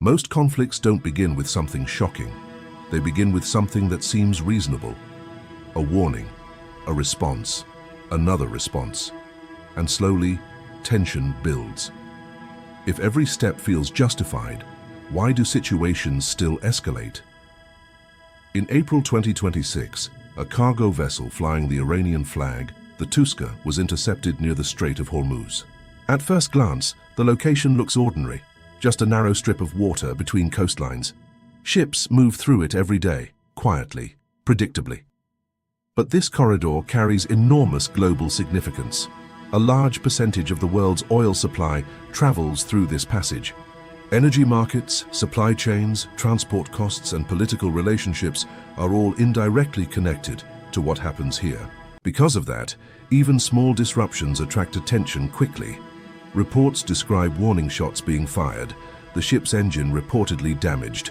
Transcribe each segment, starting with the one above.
Most conflicts don't begin with something shocking. They begin with something that seems reasonable. A warning, a response, another response. And slowly, tension builds. If every step feels justified, why do situations still escalate? In April 2026, a cargo vessel flying the Iranian flag, the Touska, was intercepted near the Strait of Hormuz. At first glance, the location looks ordinary, just a narrow strip of water between coastlines. Ships move through it every day, quietly, predictably. But this corridor carries enormous global significance. A large percentage of the world's oil supply travels through this passage. Energy markets, supply chains, transport costs, and political relationships are all indirectly connected to what happens here. Because of that, even small disruptions attract attention quickly. Reports describe warning shots being fired, the ship's engine reportedly damaged.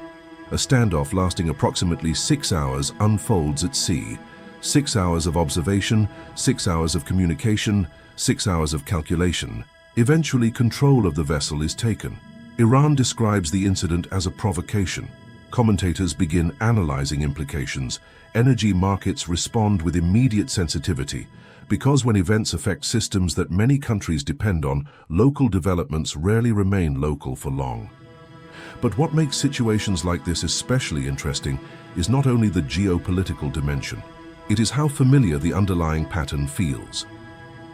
A standoff lasting approximately 6 hours unfolds at sea. 6 hours of observation, 6 hours of communication, 6 hours of calculation. Eventually, control of the vessel is taken. Iran describes the incident as a provocation. Commentators begin analyzing implications. Energy markets respond with immediate sensitivity, because when events affect systems that many countries depend on, local developments rarely remain local for long. But what makes situations like this especially interesting is not only the geopolitical dimension. It is how familiar the underlying pattern feels.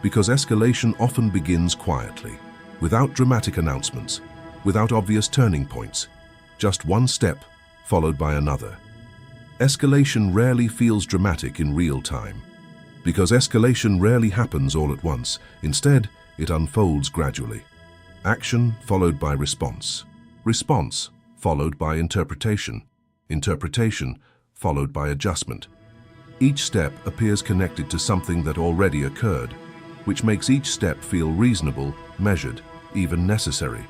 Because escalation often begins quietly, without dramatic announcements, without obvious turning points, just one step followed by another. Escalation rarely feels dramatic in real time, because escalation rarely happens all at once. Instead, it unfolds gradually. Action followed by response. Response followed by interpretation. Interpretation followed by adjustment. Each step appears connected to something that already occurred, which makes each step feel reasonable, measured, even necessary.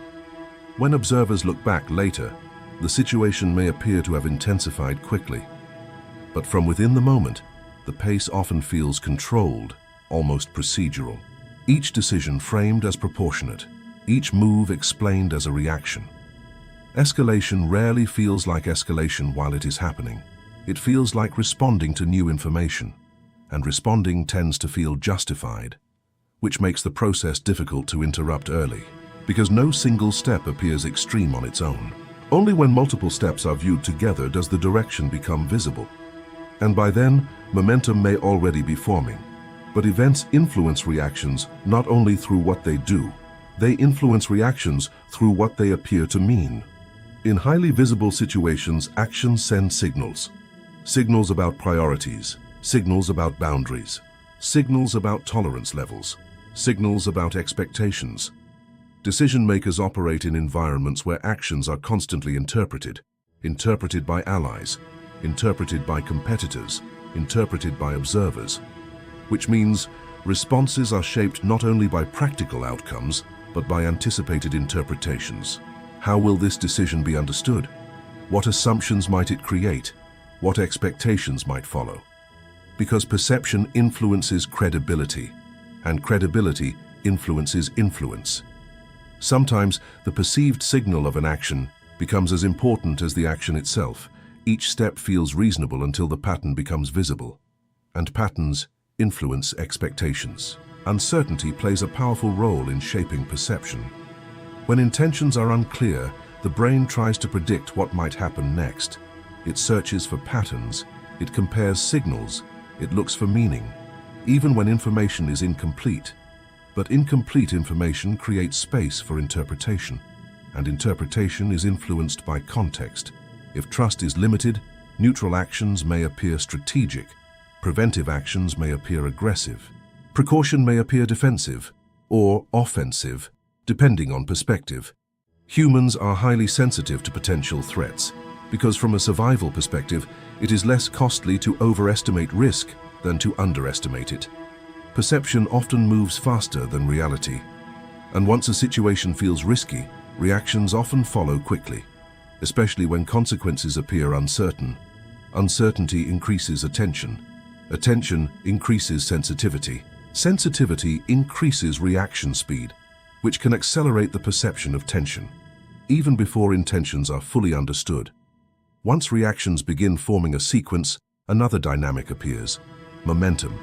When observers look back later, the situation may appear to have intensified quickly. But from within the moment, the pace often feels controlled, almost procedural. Each decision framed as proportionate, each move explained as a reaction. Escalation rarely feels like escalation while it is happening. It feels like responding to new information, and responding tends to feel justified, which makes the process difficult to interrupt early, because no single step appears extreme on its own. Only when multiple steps are viewed together does the direction become visible. And by then, momentum may already be forming. But events influence reactions not only through what they do, they influence reactions through what they appear to mean. In highly visible situations, actions send signals. Signals about priorities, signals about boundaries, signals about tolerance levels, signals about expectations. Decision-makers operate in environments where actions are constantly interpreted by allies, interpreted by competitors, interpreted by observers, which means responses are shaped not only by practical outcomes, but by anticipated interpretations. How will this decision be understood? What assumptions might it create? What expectations might follow? Because perception influences credibility, and credibility influences influence. Sometimes the perceived signal of an action becomes as important as the action itself. Each step feels reasonable until the pattern becomes visible, and patterns influence expectations. Uncertainty plays a powerful role in shaping perception. When intentions are unclear, the brain tries to predict what might happen next. It searches for patterns, it compares signals, it looks for meaning, even when information is incomplete. But incomplete information creates space for interpretation, and interpretation is influenced by context. If trust is limited, neutral actions may appear strategic, preventive actions may appear aggressive, precaution may appear defensive or offensive, depending on perspective. Humans are highly sensitive to potential threats, because from a survival perspective, it is less costly to overestimate risk than to underestimate it. Perception often moves faster than reality, and once a situation feels risky, reactions often follow quickly, especially when consequences appear uncertain. Uncertainty increases attention. Attention increases sensitivity. Sensitivity increases reaction speed, which can accelerate the perception of tension. even before intentions are fully understood. Once reactions begin forming a sequence, another dynamic appears: momentum.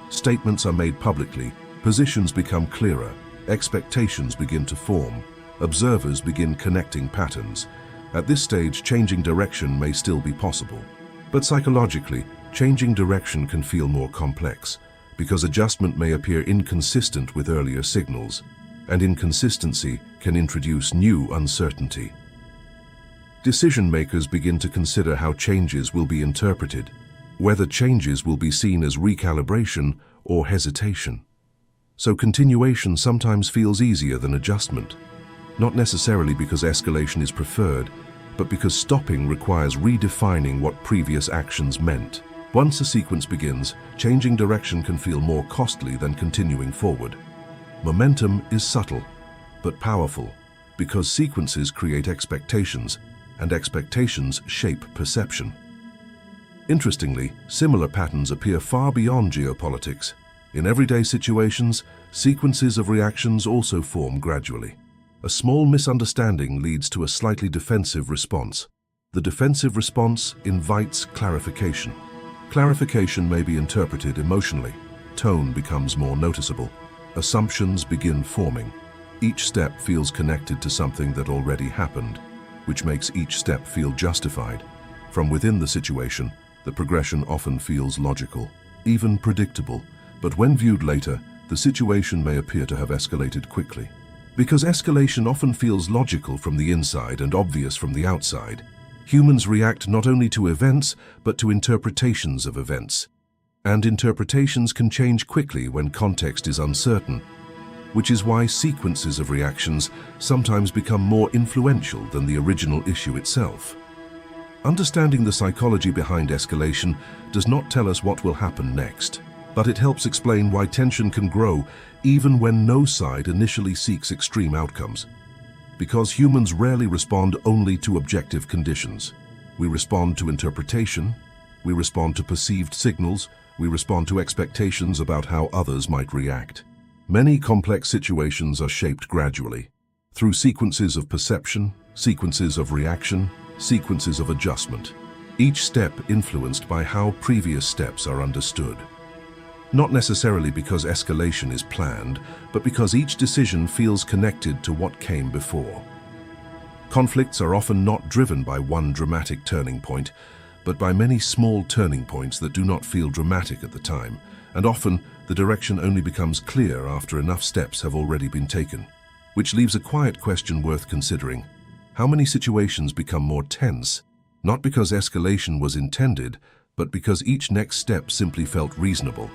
Statements are made publicly, positions become clearer, expectations begin to form, observers begin connecting patterns. At this stage, changing direction may still be possible. But psychologically, changing direction can feel more complex, because adjustment may appear inconsistent with earlier signals, and inconsistency can introduce new uncertainty. Decision-makers begin to consider how changes will be interpreted, whether changes will be seen as recalibration or hesitation. So continuation sometimes feels easier than adjustment, not necessarily because escalation is preferred, but because stopping requires redefining what previous actions meant. Once a sequence begins, changing direction can feel more costly than continuing forward. Momentum is subtle, but powerful, because sequences create expectations, and expectations shape perception. Interestingly, similar patterns appear far beyond geopolitics. In everyday situations, sequences of reactions also form gradually. A small misunderstanding leads to a slightly defensive response. The defensive response invites clarification. Clarification may be interpreted emotionally. Tone becomes more noticeable. Assumptions begin forming. Each step feels connected to something that already happened, which makes each step feel justified. From within the situation, the progression often feels logical, even predictable, but when viewed later, the situation may appear to have escalated quickly. Because escalation often feels logical from the inside and obvious from the outside, humans react not only to events, but to interpretations of events. And interpretations can change quickly when context is uncertain, which is why sequences of reactions sometimes become more influential than the original issue itself. Understanding the psychology behind escalation does not tell us what will happen next, but it helps explain why tension can grow even when no side initially seeks extreme outcomes. Because humans rarely respond only to objective conditions. We respond to interpretation, we respond to perceived signals, we respond to expectations about how others might react. Many complex situations are shaped gradually, through sequences of perception, sequences of reaction, sequences of adjustment, each step influenced by how previous steps are understood. Not necessarily because escalation is planned, but because each decision feels connected to what came before. Conflicts are often not driven by one dramatic turning point, but by many small turning points that do not feel dramatic at the time, and often the direction only becomes clear after enough steps have already been taken. Which leaves a quiet question worth considering. How many situations become more tense, not because escalation was intended, but because each next step simply felt reasonable?